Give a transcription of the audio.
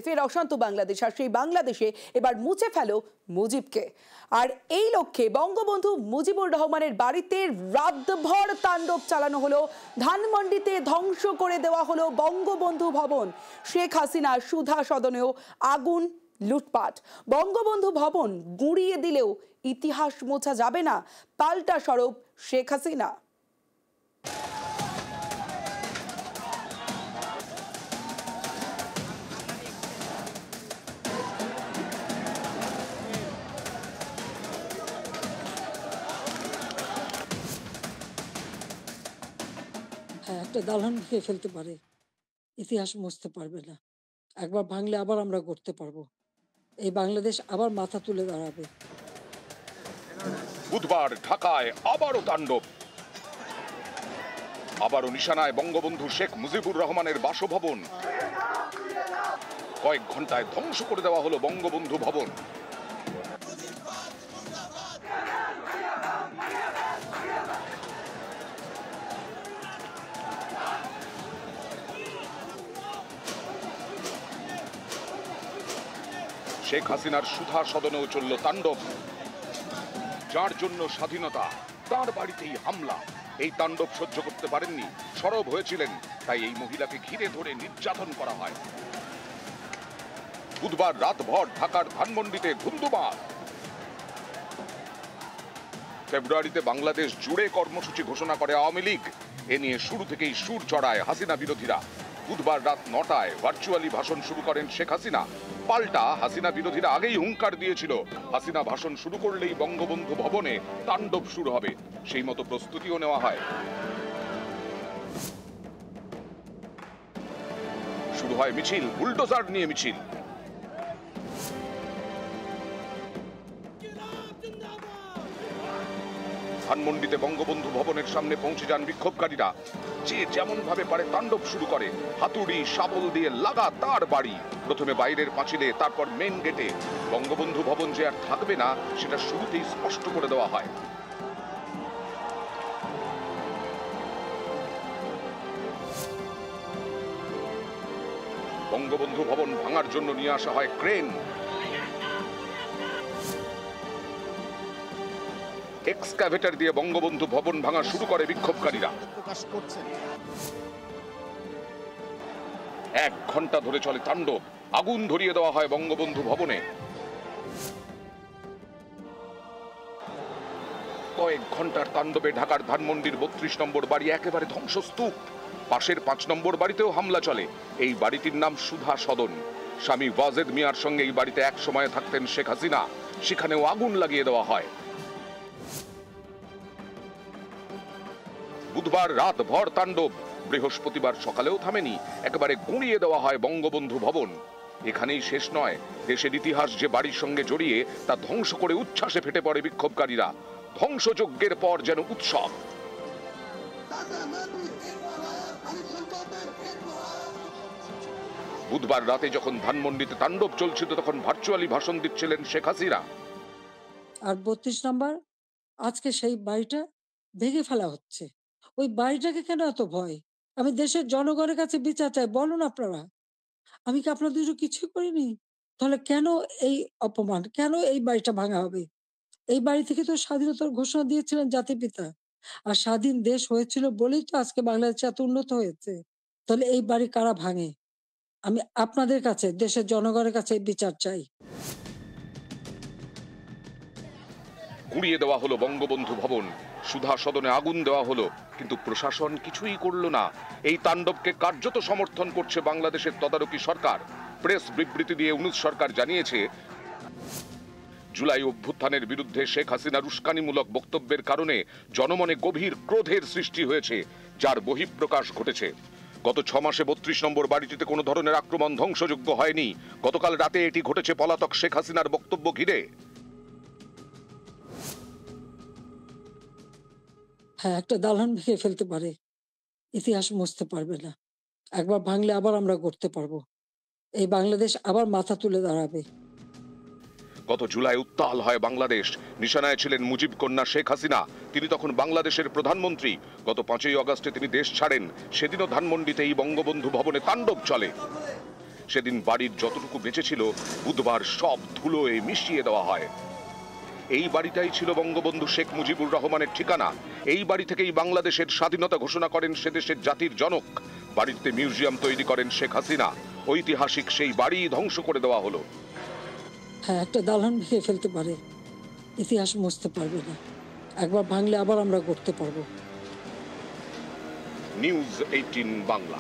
ফের অশান্ত বাংলাদেশ, আর সেই বাংলাদেশে এবার মুছে ফেলো মুজিবকে। আর এই লক্ষ্যে বঙ্গবন্ধু মুজিবুর রহমানের বাড়িতে রাতভর তাণ্ডব চালানো হলো। ধানমন্ডিতে ধ্বংস করে দেওয়া হলো বঙ্গবন্ধু ভবন। শেখ হাসিনা সুধা সদনেও আগুন, লুটপাট। বঙ্গবন্ধু ভবন গুঁড়িয়ে দিলেও ইতিহাস মোছা যাবে না, পাল্টা সরব শেখ হাসিনা। একটা দালান ভেঙে ফেলতে পারে, ইতিহাস মুছতে পারবে না। একবার ভাঙলে আবার আমরা গড়তে পারবো। এই বাংলাদেশ আবার মাথা তুলে দাঁড়াবে। বুধবার ঢাকায় আবারও তাণ্ডব, আবারও নিশানায় বঙ্গবন্ধু শেখ মুজিবুর রহমানের বাসভবন। কয়েক ঘন্টায় ধ্বংস করে দেওয়া হলো বঙ্গবন্ধু ভবন। শেখ হাসিনার সুধা সদনেও চলল তাণ্ডব। যার জন্য স্বাধীনতা, তার বাড়িতেই হামলা। এই তাণ্ডব সহ্য করতে পারেননি, সরব হয়েছিলেন, তাই এই মহিলাকে ঘিরে ধরে নির্যাতন করা হয়। বুধবার রাতভর ঢাকার ধানমন্ডিতে ধুন্ধুমার। ফেব্রুয়ারিতে বাংলাদেশ জুড়ে কর্মসূচি ঘোষণা করে আওয়ামী লীগ। এ নিয়ে শুরু থেকেই সুর চড়ায় হাসিনা বিরোধীরা। বুধবার রাত 9টায় ভার্চুয়ালি ভাষণ শুরু করেন শেখ হাসিনা। পাল্টা হাসিনা বিরোধীরা আগেই হুঙ্কার দিয়েছিল, হাসিনা ভাষণ শুরু করলেই বঙ্গবন্ধু ভবনে তাণ্ডব শুরু হবে। সেই মতো প্রস্তুতিও নেওয়া হয়। শুরু হয় মিছিল, বুলডোজার নিয়ে মিছিল। ধানমন্ডিতে বঙ্গবন্ধু ভবনের সামনে পৌঁছে যান বিক্ষোভকারীরা। যে যেমন ভাবে পারে তাণ্ডব শুরু করে, হাতুড়ি শাবল দিয়ে লাগাতার বাড়ি। প্রথমে বাইরের পাঁচিলে, তারপর মেইন গেটে। বঙ্গবন্ধু ভবন যে আর থাকবে না সেটা শুরুতেই স্পষ্ট করে দেওয়া হয়। বঙ্গবন্ধু ভবন ভাঙার জন্য নিয়ে আসা হয় ক্রেন। এক্সকাভেটর দিয়ে বঙ্গবন্ধু ভবন ভাঙা শুরু করে বিক্ষোভকারীরা। 1 ঘন্টা ধরে চলে তাণ্ডব। আগুন ধরিয়ে দেওয়া হয় বঙ্গবন্ধু ভবনে। কয়েক ঘন্টার তাণ্ডবে ঢাকার ধানমন্ডির 32 নম্বর বাড়ি একেবারে ধ্বংসস্তূপ। পাশের 5 নম্বর বাড়িতেও হামলা চলে। এই বাড়িটির নাম সুধা সদন। স্বামী ওয়াজেদ মিয়ার সঙ্গে এই বাড়িতে এক সময়ে থাকতেন শেখ হাসিনা। সেখানেও আগুন লাগিয়ে দেওয়া হয়। বুধবার রাত ভর তাণ্ডব, বৃহস্পতিবার সকালেও থামেনি। একেবারে গুঁড়িয়ে দেওয়া হয় বঙ্গবন্ধু ভবন। এখানেই শেষ নয়, দেশের ইতিহাস যে বাড়ির সঙ্গে জড়িয়ে তা ধ্বংস করে উচ্ছ্বাসে ফেটে পড়ে বিক্ষোভকারীরা। ধ্বংসযজ্ঞের পর যেন উৎসব। বুধবার রাতে যখন ধানমন্ডিতে তাণ্ডব চলছিল তখন ভার্চুয়ালি ভাষণ দিচ্ছিলেন শেখ হাসিনা। আর 32 নম্বর, আজকে সেই বাড়িটা ভেঙে ফেলা হচ্ছে। ওই বাড়িটাকে কেন এত ভয়? আমি দেশের জনগণের কাছে বিচার চাই, বলুন আপনারা। আমি কি আপনাদের জন্য কিছুই করিনি? তাহলে কেন এই অপমান, কেন এই বাড়িটা ভাঙা হবে? এই বাড়ি থেকে তো স্বাধীনতার ঘোষণা দিয়েছিলেন জাতির পিতা। আর স্বাধীন দেশ হয়েছিল বলেই তো আজকে বাংলাদেশ এত উন্নত হয়েছে। তাহলে এই বাড়ি কারা ভাঙে? আমি আপনাদের কাছে, দেশের জনগণের কাছে বিচার চাই। গুঁড়িয়ে দেওয়া হলো বঙ্গবন্ধু ভবন, সুধা সদনে আগুন দেওয়া হলো, কিন্তু প্রশাসন কিছুই করল না। এই তাণ্ডবকে কার্যত সমর্থন করছে বাংলাদেশের তদারকি সরকার। প্রেস বিবৃতি দিয়ে 19 সরকার জানিয়েছে, জুলাই অভ্যুত্থানের বিরুদ্ধে শেখ হাসিনার উস্কানিমূলক বক্তব্যের কারণে জনমনে গভীর ক্রোধের সৃষ্টি হয়েছে, যার বহিঃপ্রকাশ ঘটেছে। গত 6 মাসে 32 নম্বর বাড়িটিতে কোনো ধরনের আক্রমণ ধ্বংসযোগ্য হয়নি। গতকাল রাতে এটি ঘটেছে পলাতক শেখ হাসিনার বক্তব্য ঘিরে। একটা দালান ভেঙে ফেলতে পারে, ইতিহাস মুছতে পারবে না। একবার ভাঙলে আবার আমরা গড়তে পারবো। এই বাংলাদেশ আবার মাথা তুলে দাঁড়াবে। গত জুলাই উত্তাল হয় বাংলাদেশ। নিশানায় ছিলেন মুজিব কন্যা শেখ হাসিনা। তিনি তখন বাংলাদেশের প্রধানমন্ত্রী। গত 5ই আগস্টে তিনি দেশ ছাড়েন। সেদিনও ধানমন্ডিতে এই বঙ্গবন্ধু ভবনে তাণ্ডব চলে। সেদিন বাড়ির যতটুকু বেঁচে ছিল বুধবার সব ধুলোয় মিশিয়ে দেওয়া হয়। এই বাড়িটাই ছিল বঙ্গবন্ধু শেখ মুজিবুর রহমানের ঠিকানা। এই বাড়ি থেকেই বাংলাদেশের স্বাধীনতা ঘোষণা করেন সে দেশের জাতির জনক। বাড়িতে মিউজিয়াম তৈরি করেন শেখ হাসিনা। ঐতিহাসিক সেই বাড়ি ধ্বংস করে দেওয়া হলো। হ্যাঁ, একটা দালান ভেঙে ফেলতে পারে, ইতিহাস মুছতে পারবে না। একবার ভাঙলে আবার আমরা গড়তে পারবো। নিউজ 18 বাংলা।